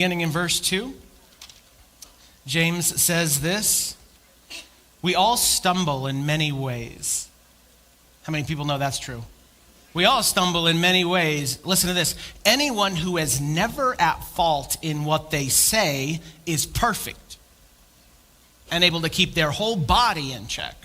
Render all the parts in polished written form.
Beginning in verse 2, James says this: we all stumble in many ways. How many people know that's true? We all stumble in many ways. Listen to this. Anyone who is never at fault in what they say is perfect and able to keep their whole body in check.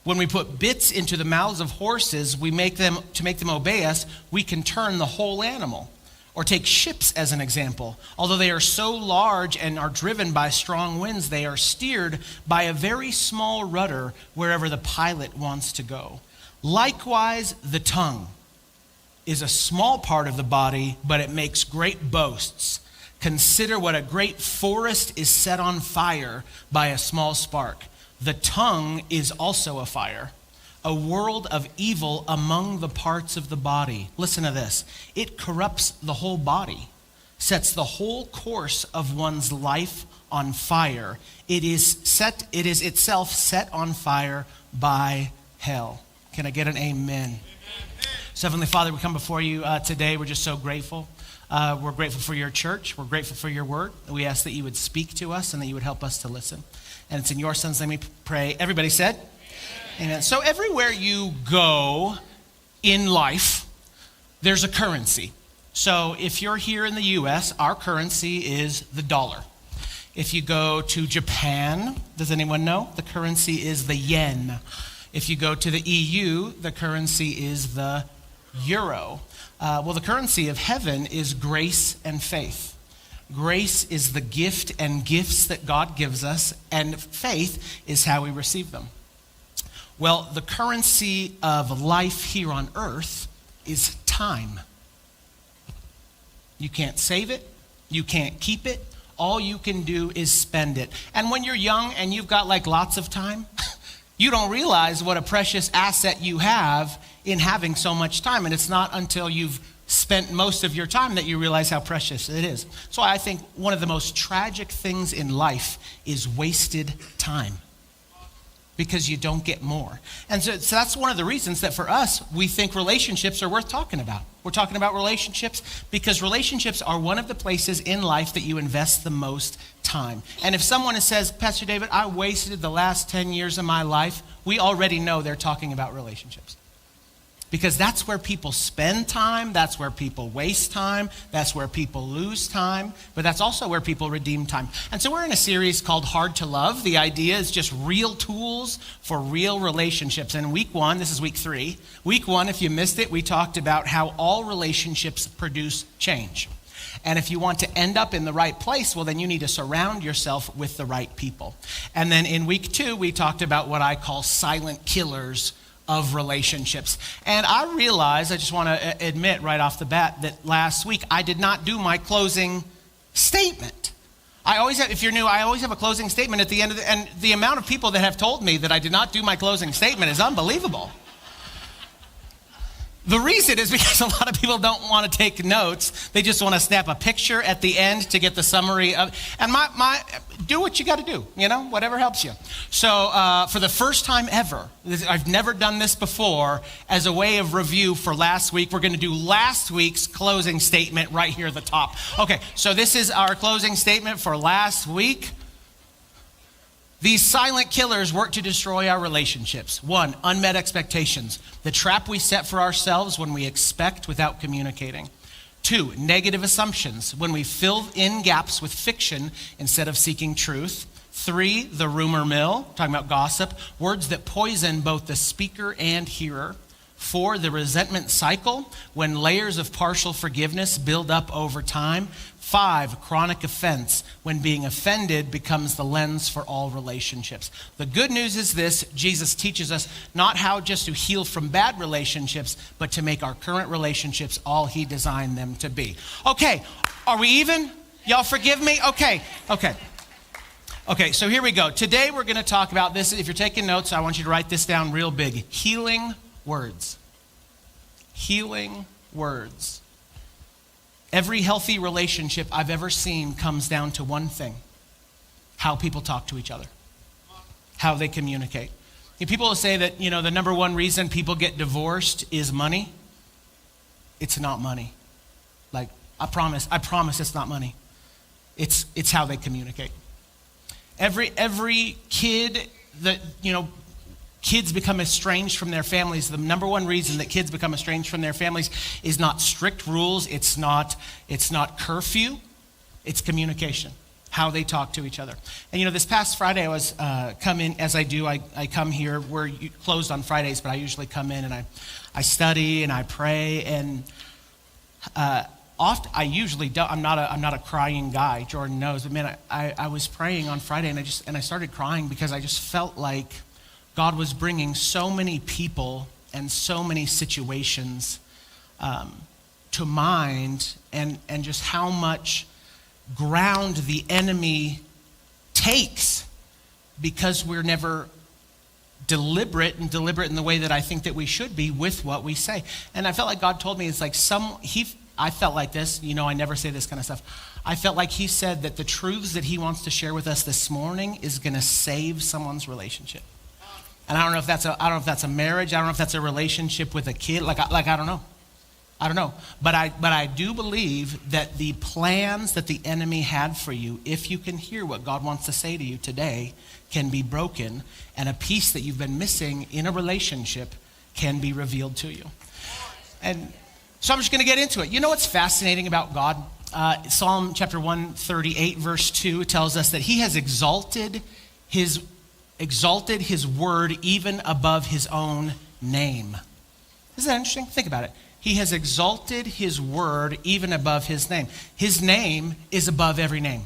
When we put bits into the mouths of horses, to make them obey us, we can turn the whole animal. Or take ships as an example. Although they are so large and are driven by strong winds, they are steered by a very small rudder wherever the pilot wants to go. Likewise, the tongue is a small part of the body, but it makes great boasts. Consider what a great forest is set on fire by a small spark. The tongue is also a fire, a world of evil among the parts of the body. Listen to this. It corrupts the whole body, sets the whole course of one's life on fire. It is itself set on fire by hell. Can I get an amen? So Heavenly Father, we come before you today. We're just so grateful. We're grateful for your church. We're grateful for your word. We ask that you would speak to us and that you would help us to listen. And it's in your son's name we pray. Everybody said? Amen. So everywhere you go in life, there's a currency. So if you're here in the U.S., our currency is the dollar. If you go to Japan, does anyone know? The currency is the yen. If you go to the EU, the currency is the euro. Well, the currency of heaven is grace and faith. Grace is the gift and gifts that God gives us, and faith is how we receive them. Well, the currency of life here on earth is time. You can't save it. You can't keep it. All you can do is spend it. And when you're young and you've got lots of time, you don't realize what a precious asset you have in having so much time. And it's not until you've spent most of your time that you realize how precious it is. So I think one of the most tragic things in life is wasted time, because you don't get more. And so that's one of the reasons that for us, we think relationships are worth talking about. We're talking about relationships because relationships are one of the places in life that you invest the most time. And if someone says, Pastor David, I wasted the last 10 years of my life, we already know they're talking about relationships. Because that's where people spend time, that's where people waste time, that's where people lose time, but that's also where people redeem time. And so we're in a series called Hard to Love. The idea is just real tools for real relationships. And week 1, this is week 3. Week 1, if you missed it, we talked about how all relationships produce change. And if you want to end up in the right place, well, then you need to surround yourself with the right people. And then in week 2, we talked about what I call silent killers of relationships. And I realize, I just want to admit right off the bat that last week I did not do my closing statement. I always have, if you're new, I always have a closing statement at the end of and the amount of people that have told me that I did not do my closing statement is unbelievable. The reason is because a lot of people don't want to take notes. They just want to snap a picture at the end to get the summary of, and do what you got to do, whatever helps you. So for the first time ever, I've never done this before, as a way of review for last week, we're going to do last week's closing statement right here at the top. Okay, so this is our closing statement for last week. These silent killers work to destroy our relationships. 1, unmet expectations, the trap we set for ourselves when we expect without communicating. 2, negative assumptions, when we fill in gaps with fiction instead of seeking truth. 3, the rumor mill, talking about gossip, words that poison both the speaker and hearer. 4, the resentment cycle, when layers of partial forgiveness build up over time. 5, chronic offense, when being offended becomes the lens for all relationships. The good news is this: Jesus teaches us not how just to heal from bad relationships, but to make our current relationships all he designed them to be. Okay, are we even? Y'all forgive me? Okay, so here we go. Today we're going to talk about this. If you're taking notes, I want you to write this down real big. Healing words. Healing words. Every healthy relationship I've ever seen comes down to one thing: how people talk to each other, how they communicate. People will say that, the number one reason people get divorced is money. It's not money. I promise it's not money. It's how they communicate. Every kid that, kids become estranged from their families. The number one reason that kids become estranged from their families is not strict rules. It's not curfew. It's communication, how they talk to each other. And this past Friday, I was come in, as I do, I come here. We're closed on Fridays, but I usually come in and I study and I pray. And often, I usually don't. I'm not a crying guy. Jordan knows. But man, I was praying on Friday and I started crying because I just felt like God was bringing so many people and so many situations to mind, and just how much ground the enemy takes because we're never deliberate in the way that I think that we should be with what we say. And I felt like God told me, it's like I felt like this, I never say this kind of stuff. I felt like he said that the truths that he wants to share with us this morning is going to save someone's relationship. And I don't know if that's a marriage. I don't know if that's a relationship with a kid. Like I don't know. I don't know. But I do believe that the plans that the enemy had for you, if you can hear what God wants to say to you today, can be broken, and a piece that you've been missing in a relationship can be revealed to you. And so I'm just going to get into it. You know what's fascinating about God? Psalm chapter 138, verse 2 tells us that he has exalted his word even above his own name. Isn't that interesting? Think about it. He has exalted his word even above his name. His name is above every name.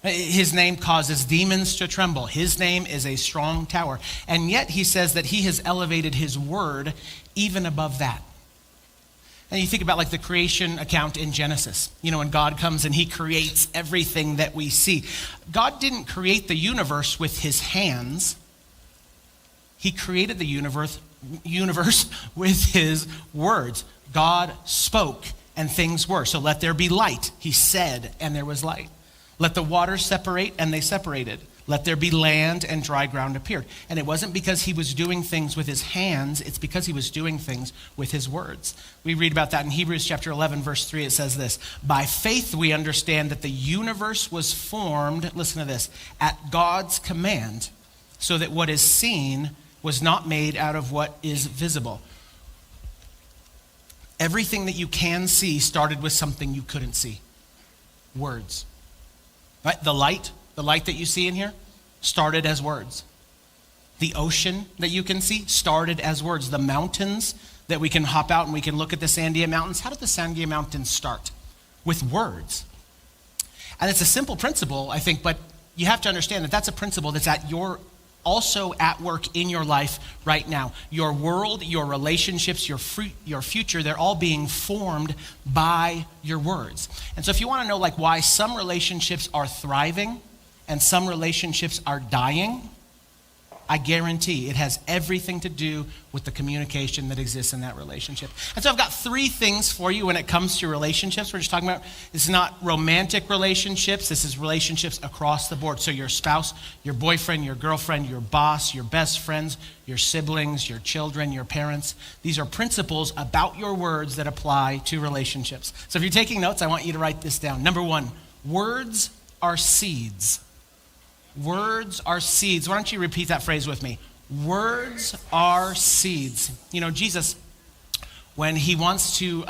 His name causes demons to tremble. His name is a strong tower. And yet he says that he has elevated his word even above that. And you think about like the creation account in Genesis, when God comes and he creates everything that we see. God didn't create the universe with his hands. He created the universe with his words. God spoke and things were. So let there be light. He said, and there was light. Let the waters separate, and they separated. Let there be land, and dry ground appeared. And it wasn't because he was doing things with his hands, it's because he was doing things with his words. We read about that in Hebrews chapter 11, verse 3. It says this: by faith we understand that the universe was formed, listen to this, at God's command, so that what is seen was not made out of what is visible. Everything that you can see started with something you couldn't see. Words. Right? The light that you see in here started as words. The ocean that you can see started as words. The mountains that we can hop out and we can look at the Sandia Mountains. How did the Sandia Mountains start? With words. And it's a simple principle, I think, but you have to understand that that's a principle that's also at work in your life right now. Your world, your relationships, your future, they're all being formed by your words. And so if you want to know why some relationships are thriving and some relationships are dying, I guarantee it has everything to do with the communication that exists in that relationship. And so I've got 3 things for you when it comes to relationships. We're just talking about, it's not romantic relationships. This is relationships across the board. So your spouse, your boyfriend, your girlfriend, your boss, your best friends, your siblings, your children, your parents. These are principles about your words that apply to relationships. So if you're taking notes, I want you to write this down. Number 1, words are seeds. Words are seeds. Why don't you repeat that phrase with me? Words are seeds. Jesus, when he wants to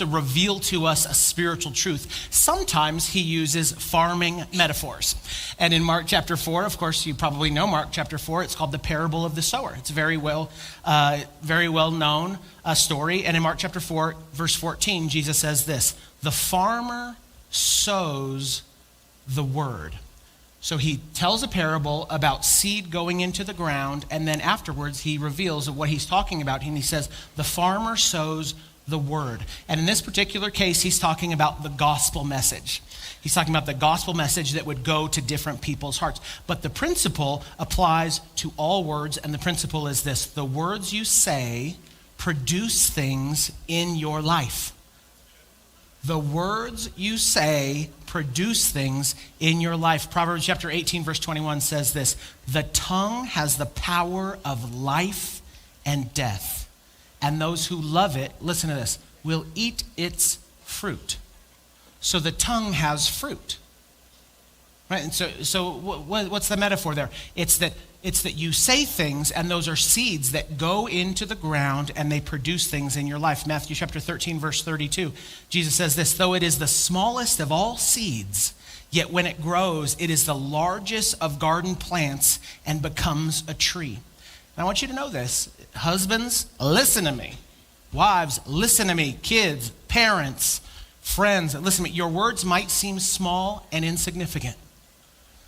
reveal to us a spiritual truth, sometimes he uses farming metaphors. And in Mark chapter 4, of course, you probably know Mark chapter 4, it's called the parable of the sower. It's a very well known story. And in Mark chapter 4, verse 14, Jesus says this: the farmer sows the word. So he tells a parable about seed going into the ground, and then afterwards he reveals what he's talking about, and he says, the farmer sows the word. And in this particular case, he's talking about the gospel message. He's talking about the gospel message that would go to different people's hearts. But the principle applies to all words, and the principle is this: the words you say produce things in your life. The words you say produce things in your life. Proverbs chapter 18, verse 21 says this: the tongue has the power of life and death, and those who love it, listen to this, will eat its fruit. so the tongue has fruit. Right? And so what's the metaphor there? It's that you say things, and those are seeds that go into the ground and they produce things in your life. Matthew chapter 13, verse 32, Jesus says this, though it is the smallest of all seeds, yet when it grows, it is the largest of garden plants and becomes a tree. And I want you to know this. Husbands, listen to me. Wives, listen to me. Kids, parents, friends, listen to me. Your words might seem small and insignificant.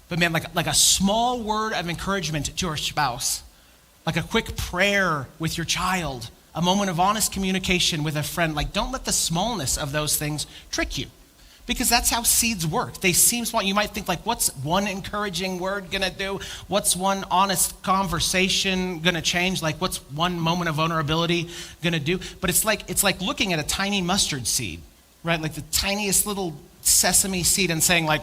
But man, like a small word of encouragement to your spouse, like a quick prayer with your child, a moment of honest communication with a friend, like don't let the smallness of those things trick you. Because that's how seeds work. They seem small. You might think like, what's one encouraging word gonna do? What's one honest conversation gonna change? Like what's one moment of vulnerability gonna do? But it's like looking at a tiny mustard seed, right? Like the tiniest little sesame seed and saying like,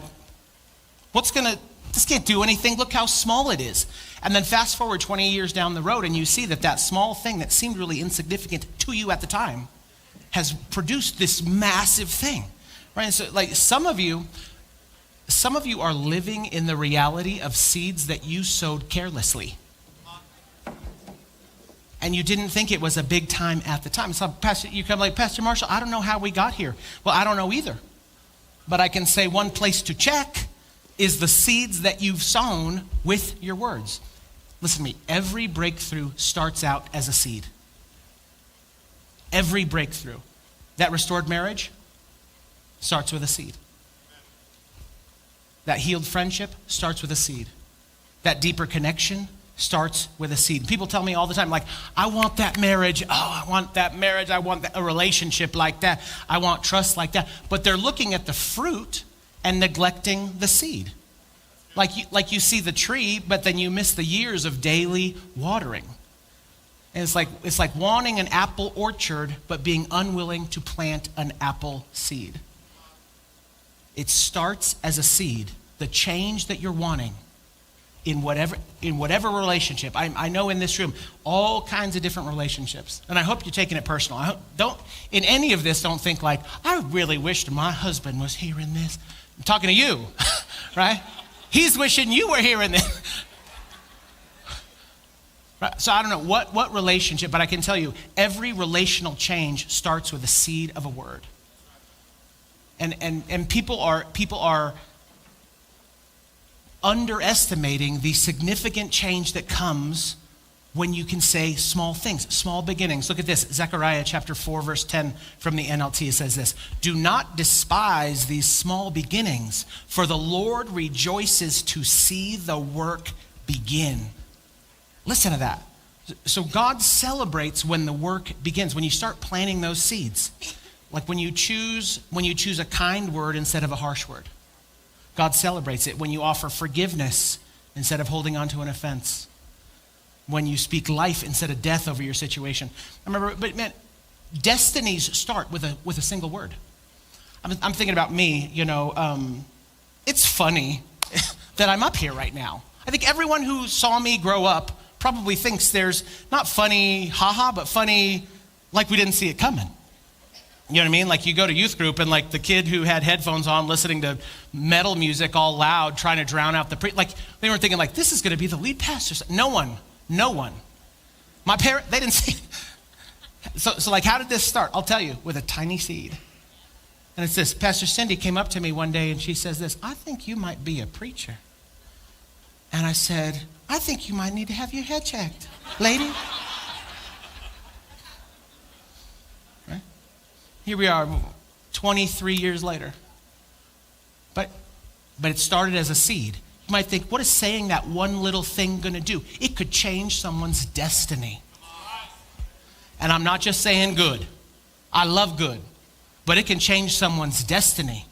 this can't do anything. Look how small it is. And then fast forward 20 years down the road and you see that small thing that seemed really insignificant to you at the time has produced this massive thing, right? And so like some of you are living in the reality of seeds that you sowed carelessly. And you didn't think it was a big time at the time. So you come like, Pastor Marshall, I don't know how we got here. Well, I don't know either. But I can say one place to check is the seeds that you've sown with your words. Listen to me, every breakthrough starts out as a seed. Every breakthrough. That restored marriage starts with a seed. That healed friendship starts with a seed. That deeper connection starts with a seed. People tell me all the time, like, I want that marriage. Oh, I want that marriage. I want a relationship like that. I want trust like that. But they're looking at the fruit and neglecting the seed. Like you see the tree, but then you miss the years of daily watering. And it's like wanting an apple orchard, but being unwilling to plant an apple seed. It starts as a seed. The change that you're wanting in whatever relationship. I know in this room, all kinds of different relationships. And I hope you're taking it personal. In any of this, don't think like, I really wished my husband was hearing this. I'm talking to you, right? He's wishing you were hearing this. Right? So I don't know what relationship, but I can tell you, every relational change starts with the seed of a word. And people are underestimating the significant change that comes when you can say small things, small beginnings. Look at this, Zechariah chapter 4, verse 10 from the NLT says this, do not despise these small beginnings, for the Lord rejoices to see the work begin. Listen to that. So God celebrates when the work begins, when you start planting those seeds. Like when you choose a kind word instead of a harsh word. God celebrates it when you offer forgiveness instead of holding on to an offense. When you speak life instead of death over your situation. I remember, but man, destinies start with a single word. I'm thinking about me, it's funny that I'm up here right now. I think everyone who saw me grow up probably thinks there's not funny, haha, but funny like we didn't see it coming. You know what I mean? Like you go to youth group and like the kid who had headphones on listening to metal music all loud, trying to drown out like they weren't thinking like, this is going to be the lead pastor. No one. My parents, they didn't see it. So like, how did this start? I'll tell you, with a tiny seed. And it's this, Pastor Cindy came up to me one day and she says this, I think you might be a preacher. And I said, I think you might need to have your head checked, lady. Right? Here we are, 23 years later. But it started as a seed. You might think, what is saying that one little thing going to do? It could change someone's destiny. And I'm not just saying good. I love good. But it can change someone's destiny,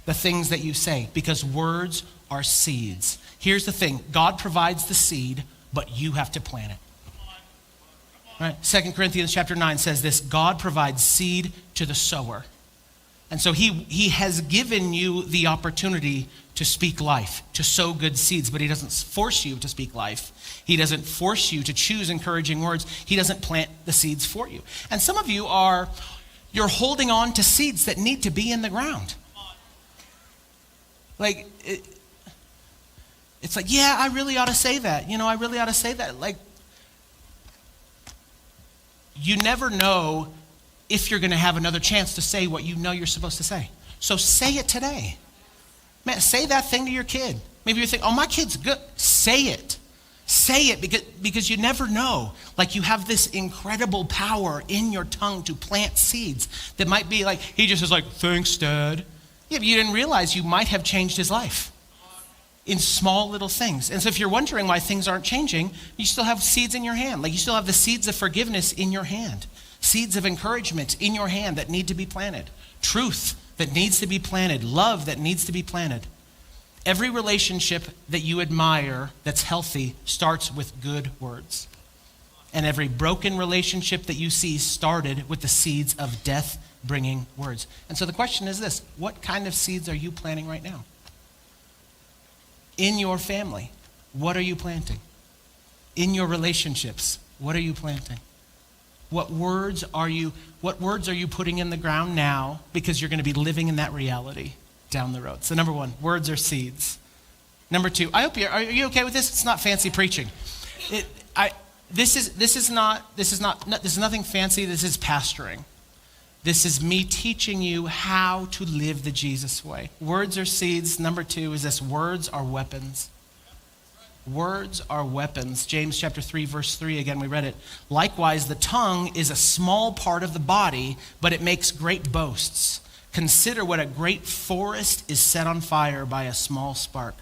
the things that you say, because words are seeds. Here's the thing. God provides the seed, but you have to plant it. Right? 2 Corinthians chapter 9 says this, God provides seed to the sower. And so he has given you the opportunity to speak life, to sow good seeds, but he doesn't force you to speak life. He doesn't force you to choose encouraging words. He doesn't plant the seeds for you. And some of you you're holding on to seeds that need to be in the ground. Like, it's like, yeah, I really ought to say that. I really ought to say that. Like, you never know if you're going to have another chance to say what you know you're supposed to say. So say it today. Man, say that thing to your kid. Maybe you think, oh, my kid's good. Say it. Say it because you never know. Like, you have this incredible power in your tongue to plant seeds that might be like, he just is like, thanks, Dad. Yeah, but you didn't realize you might have changed his life in small little things. And so if you're wondering why things aren't changing, you still have seeds in your hand. Like, you still have the seeds of forgiveness in your hand. Seeds of encouragement in your hand that need to be planted. Truth that needs to be planted. Love that needs to be planted. Every relationship that you admire that's healthy starts with good words. And every broken relationship that you see started with the seeds of death-bringing words. And so the question is this: what kind of seeds are you planting right now? In your family, what are you planting? In your relationships, what are you planting? What words are you putting in the ground now, because you're going to be living in that reality down the road? So number one, words are seeds. Number two, are you okay with this? It's not fancy preaching. This is nothing fancy. This is pastoring. This is me teaching you how to live the Jesus way. Words are seeds. Number two is this: words are weapons. Words are weapons. James chapter 3, verse 3, again, we read it. Likewise, the tongue is a small part of the body, but it makes great boasts. Consider what a great forest is set on fire by a small spark.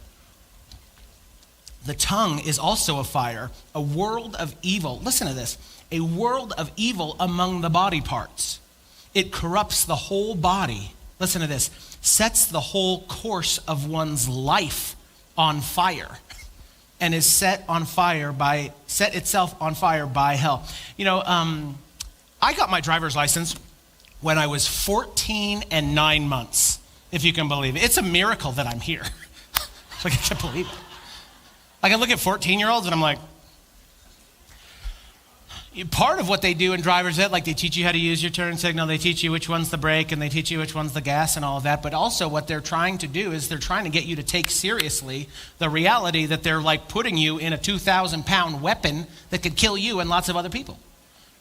The tongue is also a fire, a world of evil. Listen to this. A world of evil among the body parts. It corrupts the whole body. Listen to this. Sets the whole course of one's life on fire, and is set itself on fire by hell. I got my driver's license when I was 14 and 9 months, if you can believe it. It's a miracle that I'm here. Like, I can't believe it. Like, I look at 14-year-olds and I'm like, part of what they do in driver's ed, like, they teach you how to use your turn signal, they teach you which one's the brake, and they teach you which one's the gas and all of that. But also what they're trying to do is they're trying to get you to take seriously the reality that they're like putting you in a 2,000-pound weapon that could kill you and lots of other people.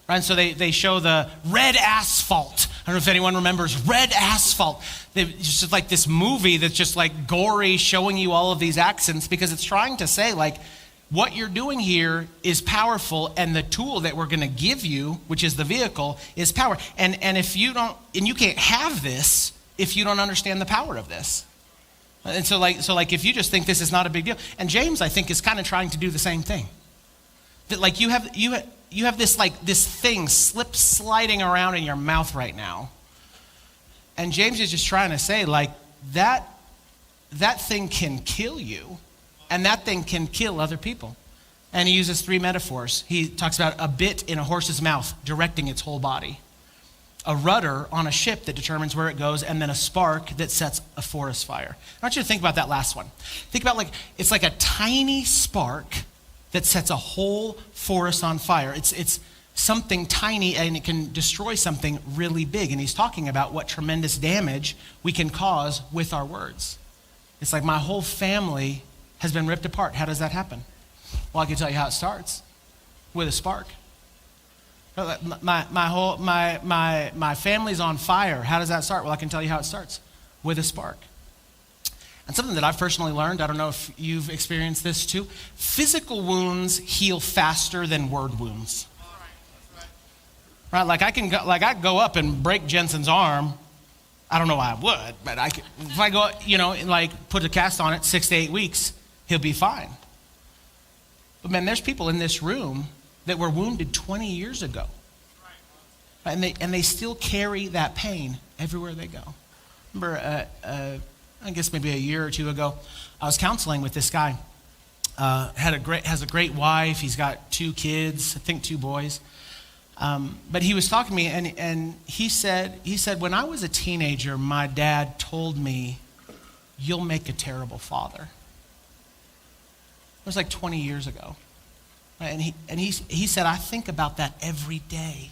Right? And so they show the red asphalt. I don't know if anyone remembers Red Asphalt. It's just like this movie that's just like gory, showing you all of these accents, because it's trying to say, like, what you're doing here is powerful, and the tool that we're going to give you, which is the vehicle, is power. And if you don't, and you can't have this if you don't understand the power of this. And so if you just think this is not a big deal, and James, I think, is kind of trying to do the same thing. That, like, you have this, like, this thing sliding around in your mouth right now, and James is just trying to say, like, that thing can kill you. And that thing can kill other people. And he uses 3 metaphors. He talks about a bit in a horse's mouth directing its whole body, a rudder on a ship that determines where it goes, and then a spark that sets a forest fire. I want you to think about that last one. Think about, like, it's like a tiny spark that sets a whole forest on fire. It's something tiny, and it can destroy something really big. And he's talking about what tremendous damage we can cause with our words. It's like, my whole family has been ripped apart. How does that happen? Well, I can tell you how it starts: with a spark. My family's on fire. How does that start? Well, I can tell you how it starts: with a spark. And something that I've personally learned, I don't know if you've experienced this too, physical wounds heal faster than word wounds. Right? Like, I'd go up and break Jensen's arm. I don't know why I would, but if I go, like, put a cast on it, 6 to 8 weeks, he'll be fine. But man, there's people in this room that were wounded 20 years ago. And they still carry that pain everywhere they go. Remember, I guess maybe a year or two ago, I was counseling with this guy. Has a great wife. He's got 2 kids, I think 2 boys. But he was talking to me, and he said, when I was a teenager, my dad told me, "You'll make a terrible father." It was like 20 years ago. And he said, "I think about that every day."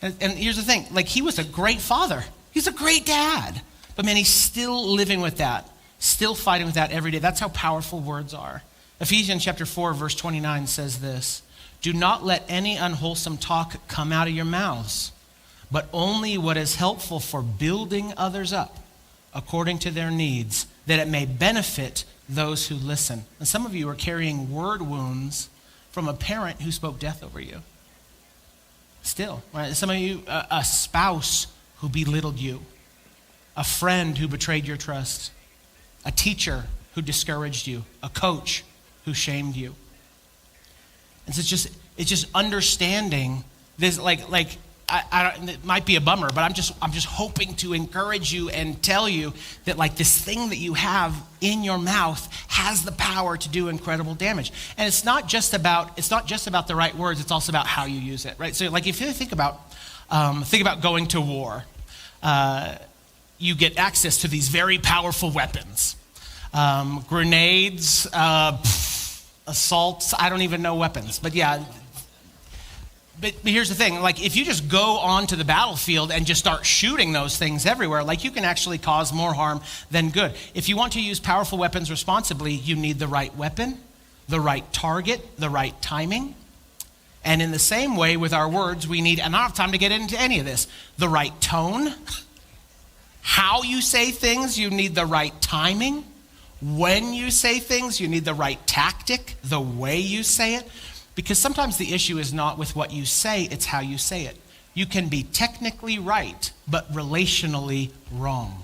And here's the thing, like, he was a great father. He's a great dad. But man, he's still living with that, still fighting with that every day. That's how powerful words are. Ephesians chapter 4, verse 29 says this, "Do not let any unwholesome talk come out of your mouths, but only what is helpful for building others up according to their needs, that it may benefit those who listen." And some of you are carrying word wounds from a parent who spoke death over you. Still, right? Some of you, a spouse who belittled you, a friend who betrayed your trust, a teacher who discouraged you, a coach who shamed you. And so it's just understanding this, it might be a bummer, but I'm just hoping to encourage you and tell you that like this thing that you have in your mouth has the power to do incredible damage. And it's not just about the right words, it's also about how you use it, right? So like if you think about going to war, you get access to these very powerful weapons. Grenades, assaults, I don't even know weapons, but yeah. But here's the thing, like if you just go onto the battlefield and just start shooting those things everywhere, like you can actually cause more harm than good. If you want to use powerful weapons responsibly, you need the right weapon, the right target, the right timing. And in the same way with our words, we need, and I don't have time to get into any of this, the right tone. How you say things, you need the right timing. When you say things, you need the right tactic, the way you say it. Because sometimes the issue is not with what you say, it's how you say it. You can be technically right, but relationally wrong.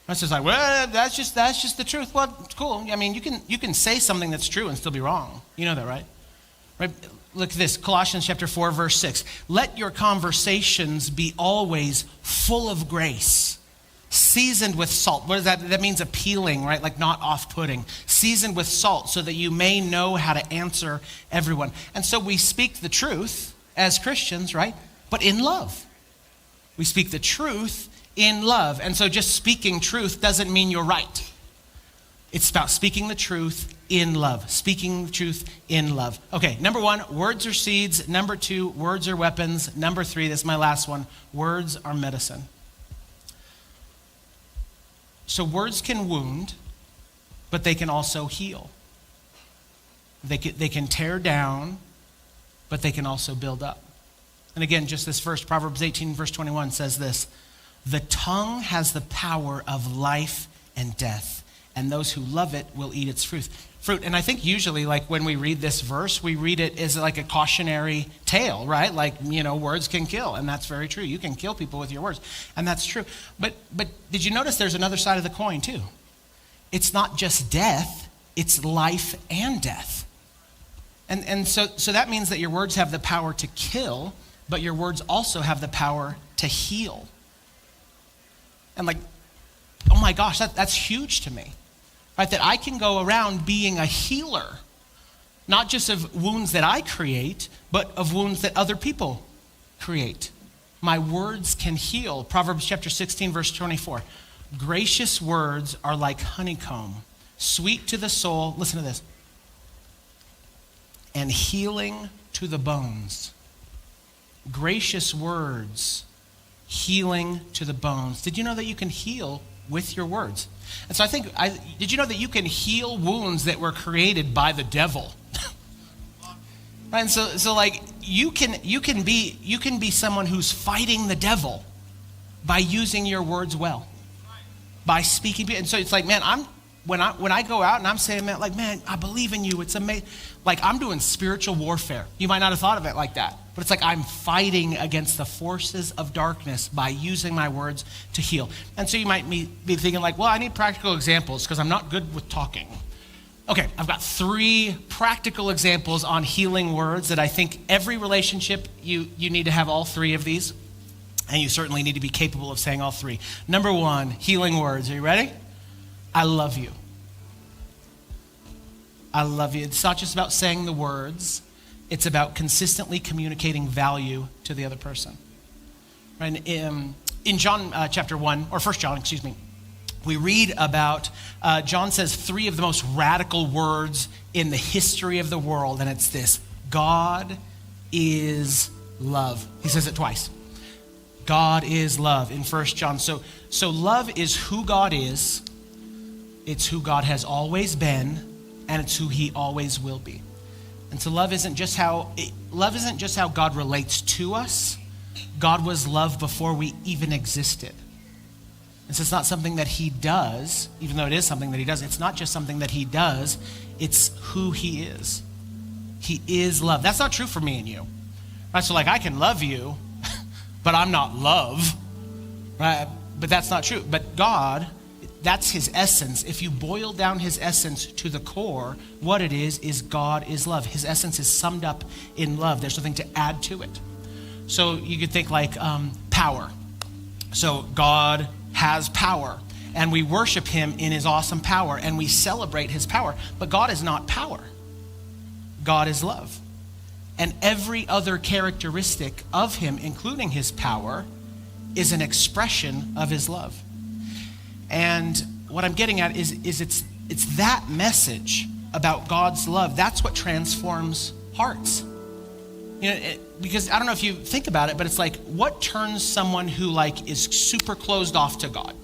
That's just like, well, that's just the truth. Well, it's cool. I mean, you can say something that's true and still be wrong. You know that, right? Right? Look at this, Colossians chapter 4, verse 6. "Let your conversations be always full of grace, seasoned with salt." What is that? That means appealing, right? Like not off-putting. Seasoned with salt so that you may know how to answer everyone. And so we speak the truth as Christians, right? But in love. We speak the truth in love. And so just speaking truth doesn't mean you're right. It's about speaking the truth in love. Speaking the truth in love. Okay, number 1, words are seeds. Number 2, words are weapons. Number 3, this is my last one, words are medicine. So words can wound, but they can also heal. They can tear down, but they can also build up. And again, just this verse, Proverbs 18, verse 21 says this, "The tongue has the power of life and death, and those who love it will eat its fruit." And I think usually like when we read this verse, we read it as like a cautionary tale, right? Like, words can kill, and that's very true. You can kill people with your words, and that's true. But did you notice there's another side of the coin too? It's not just death, it's life and death. And so that means that your words have the power to kill, but your words also have the power to heal. And like, oh my gosh, that's huge to me. Right, that I can go around being a healer, not just of wounds that I create, but of wounds that other people create. My words can heal. Proverbs chapter 16, verse 24. "Gracious words are like honeycomb, sweet to the soul," listen to this, "and healing to the bones." Gracious words, healing to the bones. Did you know that you can heal with your words? And so did you know that you can heal wounds that were created by the devil? Right? And so like you can be someone who's fighting the devil by using your words well, by speaking. And so it's like, man, when I go out and I'm saying, man, I believe in you. It's amazing. Like I'm doing spiritual warfare. You might not have thought of it like that, but it's like I'm fighting against the forces of darkness by using my words to heal. And so you might be thinking like, well, I need practical examples because I'm not good with talking. Okay, I've got 3 practical examples on healing words that I think every relationship, you need to have all 3 of these. And you certainly need to be capable of saying all 3. Number 1, healing words. Are you ready? I love you. I love you. It's not just about saying the words. It's about consistently communicating value to the other person. Right? In John chapter 1, or 1 John, we read about, John says 3 of the most radical words in the history of the world, and it's this: God is love. He says it twice. God is love in 1 John. So love is who God is. It's who God has always been, and it's who he always will be. And so love isn't just how God relates to us. God was love before we even existed. And so it's not something that he does, even though it is something that he does. It's not just something that he does, it's who he is. He is love. That's not true for me and you. Right? So like I can love you, but I'm not love. Right? But that's not true. But God, that's his essence. If you boil down his essence to the core, what it is God is love. His essence is summed up in love. There's nothing to add to it. So you could think like power. So God has power, and we worship him in his awesome power, and we celebrate his power. But God is not power. God is love. And every other characteristic of him, including his power, is an expression of his love. And what I'm getting at is it's that message about God's love. That's what transforms hearts. You know, because I don't know if you think about it, but it's like, what turns someone who like is super closed off to God?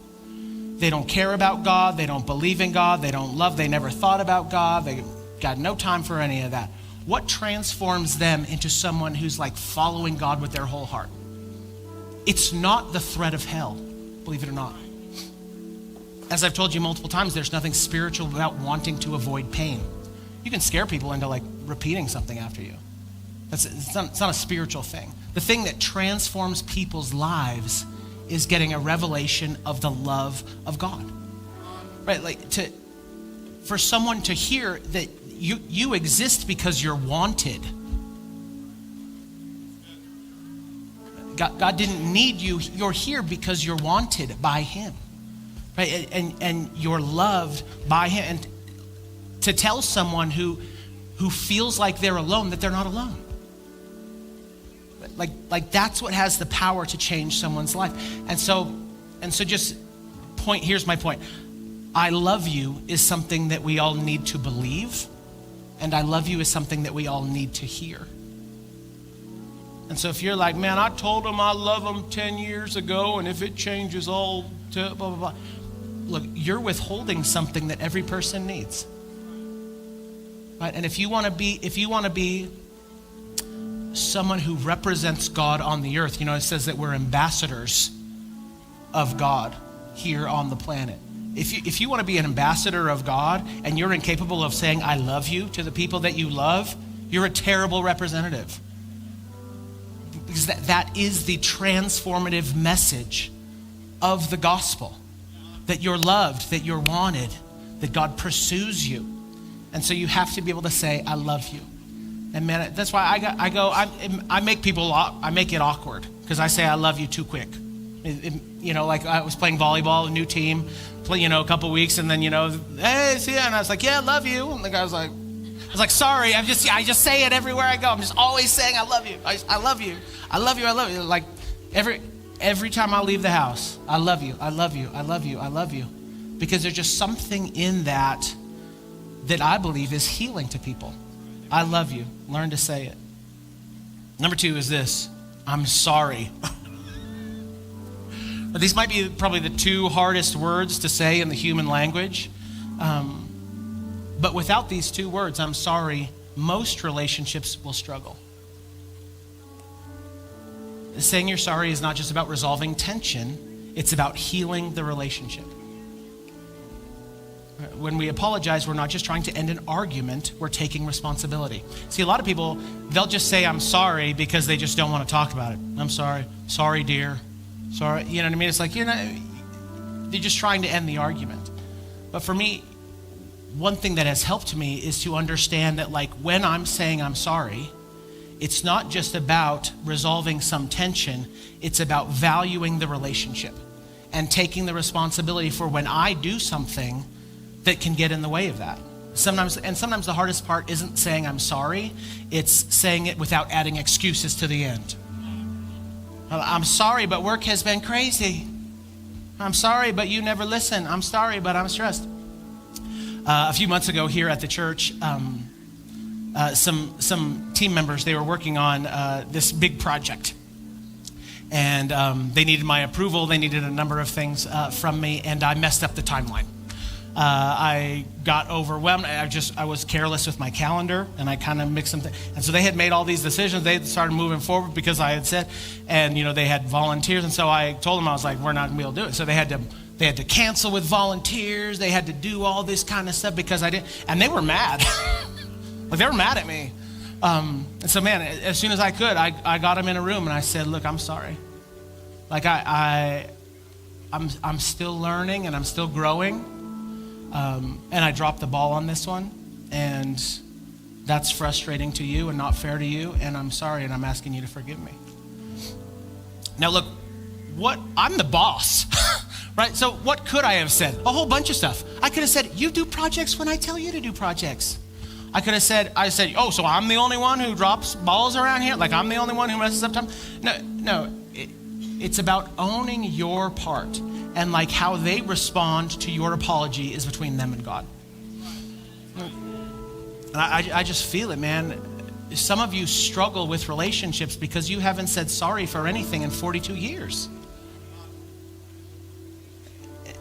They don't care about God. They don't believe in God. They don't love. They never thought about God. They got no time for any of that. What transforms them into someone who's like following God with their whole heart? It's not the threat of hell, believe it or not. As I've told you multiple times, there's nothing spiritual about wanting to avoid pain. You can scare people into like repeating something after you. It's not a spiritual thing. The thing that transforms people's lives is getting a revelation of the love of God. Right? Like for someone to hear that you exist because you're wanted. God didn't need you. You're here because you're wanted by him. Right? And you're loved by him. And to tell someone who feels like they're alone that they're not alone. Like that's what has the power to change someone's life. And so just here's my point. I love you is something that we all need to believe, and I love you is something that we all need to hear. And so if you're like, man, I told him I love him 10 years ago, and if it changes all to blah, blah, blah. Look, you're withholding something that every person needs. Right? And if you want to be someone who represents God on the earth, you know, it says that we're ambassadors of God here on the planet. If you want to be an ambassador of God and you're incapable of saying I love you to the people that you love, you're a terrible representative. Because that is the transformative message of the gospel. That you're loved, that you're wanted, that God pursues you. And so you have to be able to say, I love you. And man, that's why I make it awkward because I say I love you too quick. You know, like I was playing volleyball, a new team, a couple weeks, and then, hey, see ya, and I was like, yeah, I love you. And the guy was like, sorry, I just say it everywhere I go. I'm just always saying I love you. I love you. I love you. I love you. Like every time I leave the house, I love you. I love you. I love you. I love you. Because there's just something in that I believe is healing to people. I love you. Learn to say it. Number 2 is this. I'm sorry. These might be probably the 2 hardest words to say in the human language. But without these 2 words, I'm sorry, most relationships will struggle. Saying you're sorry is not just about resolving tension. It's about healing the relationship. When we apologize, we're not just trying to end an argument, we're taking responsibility. See, a lot of people, they'll just say, I'm sorry, because they just don't want to talk about it. I'm sorry. Sorry, dear. Sorry. You know what I mean? It's like, they're just trying to end the argument. But for me, one thing that has helped me is to understand that, like, when I'm saying I'm sorry, it's not just about resolving some tension, it's about valuing the relationship and taking the responsibility for when I do something that can get in the way of that. Sometimes the hardest part isn't saying I'm sorry, it's saying it without adding excuses to the end. I'm sorry, but work has been crazy. I'm sorry, but you never listen. I'm sorry, but I'm stressed. A few months ago here at the church, some team members, they were working on this big project. And they needed my approval. They needed a number of things from me, and I messed up the timeline. I got overwhelmed. I was careless with my calendar, and I kind of mixed them. And so they had made all these decisions. They started moving forward because I had said, and they had volunteers. And so I told them, I was like, we're not gonna be able to do it. So they had to cancel with volunteers. They had to do all this kind of stuff because I didn't. And they were mad. Like, they were mad at me. And so, man, as soon as I could, I got them in a room and I said, look, I'm sorry. Like, I'm still learning and I'm still growing. And I dropped the ball on this one, and that's frustrating to you and not fair to you, and I'm sorry, and I'm asking you to forgive me. Now look, I'm the boss, right? So what could I have said? A whole bunch of stuff. I could have said, you do projects when I tell you to do projects. I said, oh, so I'm the only one who drops balls around here? Like, I'm the only one who messes up time? No, it's about owning your part. And like how they respond to your apology is between them and God. And I just feel it, man. Some of you struggle with relationships because you haven't said sorry for anything in 42 years.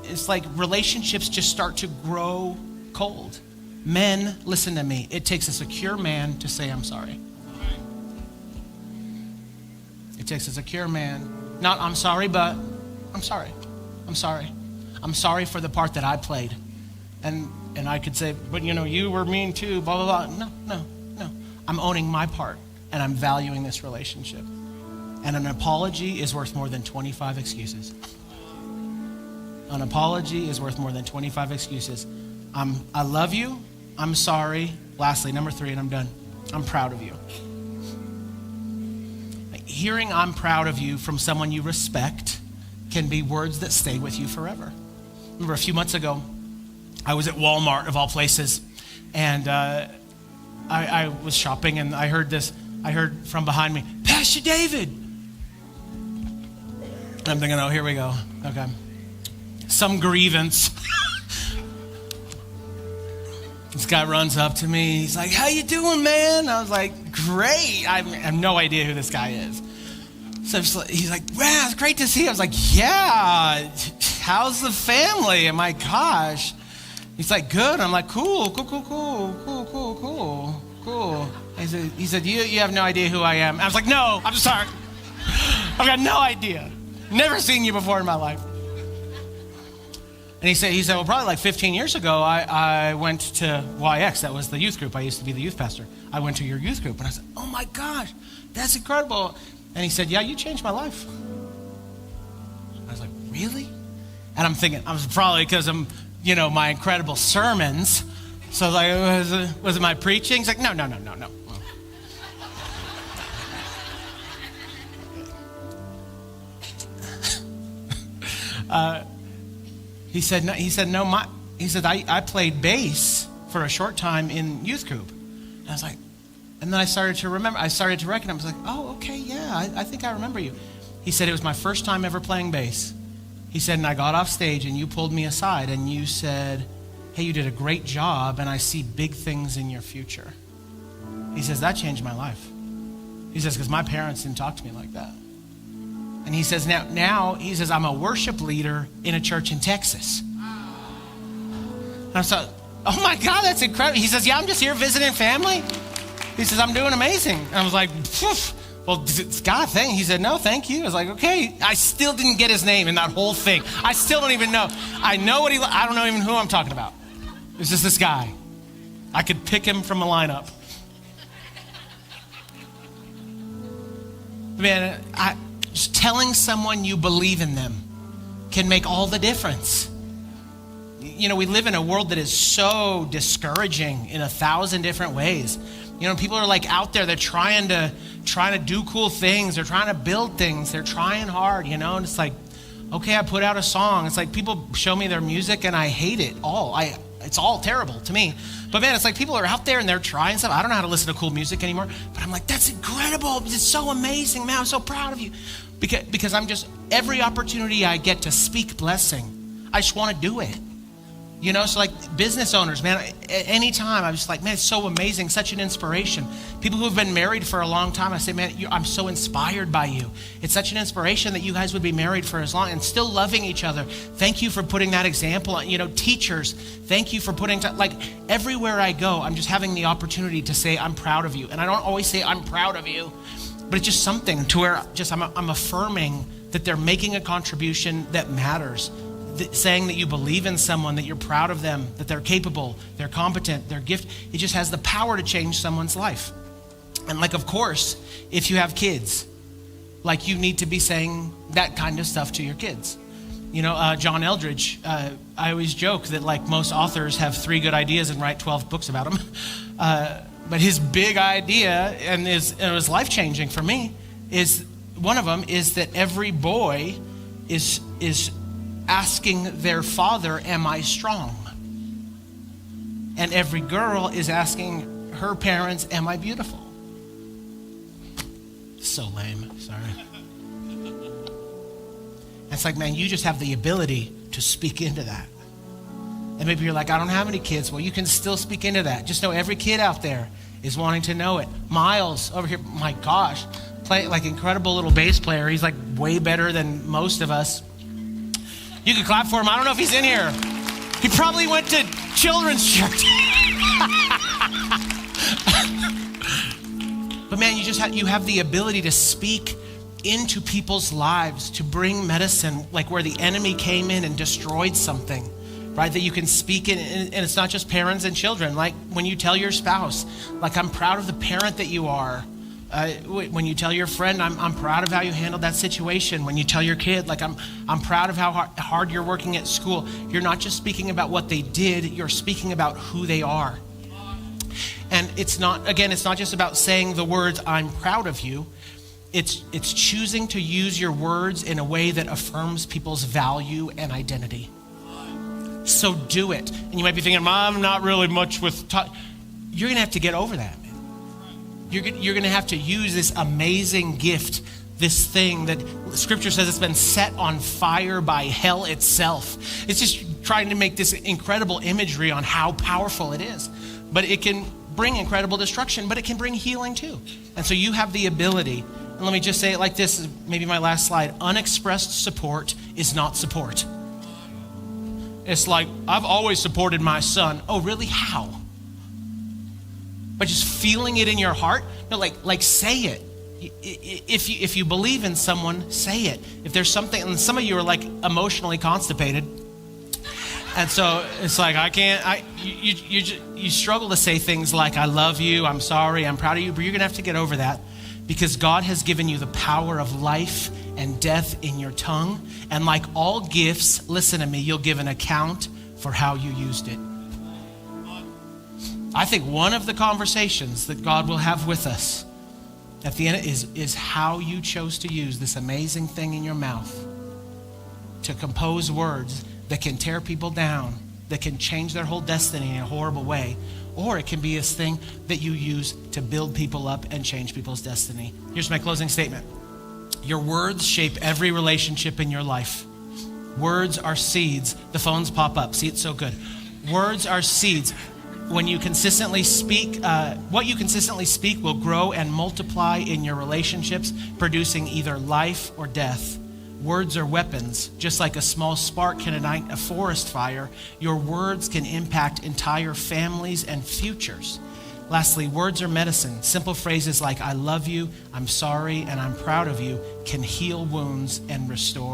It's like relationships just start to grow cold. Men, listen to me. It takes a secure man to say, I'm sorry. It takes a secure man. Not, I'm sorry, but I'm sorry. I'm sorry. I'm sorry for the part that I played. And I could say, but you were mean too, blah, blah, blah. No. I'm owning my part, and I'm valuing this relationship. And an apology is worth more than 25 excuses. An apology is worth more than 25 excuses. I love you. I'm sorry. Lastly, number 3, and I'm done. I'm proud of you. Hearing I'm proud of you from someone you respect can be words that stay with you forever. Remember a few months ago, I was at Walmart of all places, and I was shopping, and I heard from behind me, Pastor David. And I'm thinking, oh, here we go. Okay. Some grievance. This guy runs up to me. He's like, how you doing, man? I was like, great. I have no idea who this guy is. So he's like, wow, it's great to see you. I was like, yeah, how's the family? And my gosh. He's like, good. I'm like, cool. He said, you have no idea who I am. I was like, no, I'm sorry. I've got no idea. Never seen you before in my life. And he said, well, probably like 15 years ago, I went to YX. That was the youth group. I used to be the youth pastor. I went to your youth group. And I said, oh my gosh, that's incredible. And he said, yeah, you changed my life. I was like, really? And I'm thinking, I was probably because of, my incredible sermons. So I was like, was it my preaching? He's like, no. He said, I played bass for a short time in youth group. And I was like, and then I started to recognize, I was like, oh, okay, yeah, I think I remember you. He said, it was my first time ever playing bass. He said, and I got off stage and you pulled me aside and you said, hey, you did a great job and I see big things in your future. He says, that changed my life. He says, because my parents didn't talk to me like that. And he says, now he says, I'm a worship leader in a church in Texas. And I thought, oh my God, that's incredible. He says, yeah, I'm just here visiting family. He says, I'm doing amazing. And I was like, well, it's God, thank you. He said, no, thank you. I was like, okay. I still didn't get his name in that whole thing. I still don't even know. I know I don't know even who I'm talking about. It's just this guy. I could pick him from a lineup. Man, just telling someone you believe in them can make all the difference. We live in a world that is so discouraging in 1,000 different ways. People are like out there, they're trying to do cool things. They're trying to build things. They're trying hard, and it's like, okay, I put out a song. It's like people show me their music and I hate it all. It's all terrible to me. But man, it's like people are out there and they're trying stuff. I don't know how to listen to cool music anymore, but I'm like, that's incredible. It's so amazing, man. I'm so proud of you. Because every opportunity I get to speak blessing, I just want to do it. You know, so like business owners, man, at any time, I'm just like, man, it's so amazing, such an inspiration. People who have been married for a long time, I say, man, I'm so inspired by you. It's such an inspiration that you guys would be married for as long and still loving each other. Thank you for putting that example. You know, teachers, thank you for putting, like everywhere I go, I'm just having the opportunity to say, I'm proud of you. And I don't always say, I'm proud of you, but it's just something to where just I'm affirming that they're making a contribution that matters. Saying that you believe in someone, that you're proud of them, that they're capable, they're competent, they're gifted. It just has the power to change someone's life. And like, of course, if you have kids, like you need to be saying that kind of stuff to your kids. You know, John Eldredge, I always joke that like most authors have 3 good ideas and write 12 books about them. But his big idea, and it was life-changing for me, is one of them is that every boy is asking their father, am I strong? And every girl is asking her parents, am I beautiful? So lame, sorry. It's like, man, you just have the ability to speak into that. And maybe you're like, I don't have any kids. Well, you can still speak into that. Just know every kid out there is wanting to know it. Miles over here, my gosh, play like incredible little bass player. He's like way better than most of us. You can clap for him. I don't know if he's in here. He probably went to children's church. But man, you have the ability to speak into people's lives, to bring medicine, like where the enemy came in and destroyed something, right? That you can speak in, and it's not just parents and children. Like when you tell your spouse, like, I'm proud of the parent that you are. When you tell your friend, I'm proud of how you handled that situation. When you tell your kid, like, I'm proud of how hard you're working at school. You're not just speaking about what they did, you're speaking about who they are. And it's not just about saying the words, I'm proud of you. It's choosing to use your words in a way that affirms people's value and identity. So do it. And you might be thinking, I'm not really much with You're going to have to get over that. You're going to have to use this amazing gift, this thing that Scripture says it's been set on fire by hell itself. It's just trying to make this incredible imagery on how powerful it is. But it can bring incredible destruction, but it can bring healing too. And so you have the ability. And let me just say it like this, maybe my last slide. Unexpressed support is not support. It's like, I've always supported my son. Oh, really? How? But just feeling it in your heart. No, like say it. If you believe in someone, say it. If there's something, and some of you are like emotionally constipated, and so it's like you struggle to say things like, I love you, I'm sorry, I'm proud of you, but you're gonna have to get over that, because God has given you the power of life and death in your tongue, and like all gifts, listen to me, you'll give an account for how you used it. I think one of the conversations that God will have with us at the end is how you chose to use this amazing thing in your mouth to compose words that can tear people down, that can change their whole destiny in a horrible way, or it can be this thing that you use to build people up and change people's destiny. Here's my closing statement. Your words shape every relationship in your life. Words are seeds. The phones pop up. See, it's so good. Words are seeds. When you consistently speak, what you consistently speak will grow and multiply in your relationships, producing either life or death. Words are weapons. Just like a small spark can ignite a forest fire, your words can impact entire families and futures. Lastly, words are medicine. Simple phrases like, I love you, I'm sorry, and I'm proud of you can heal wounds and restore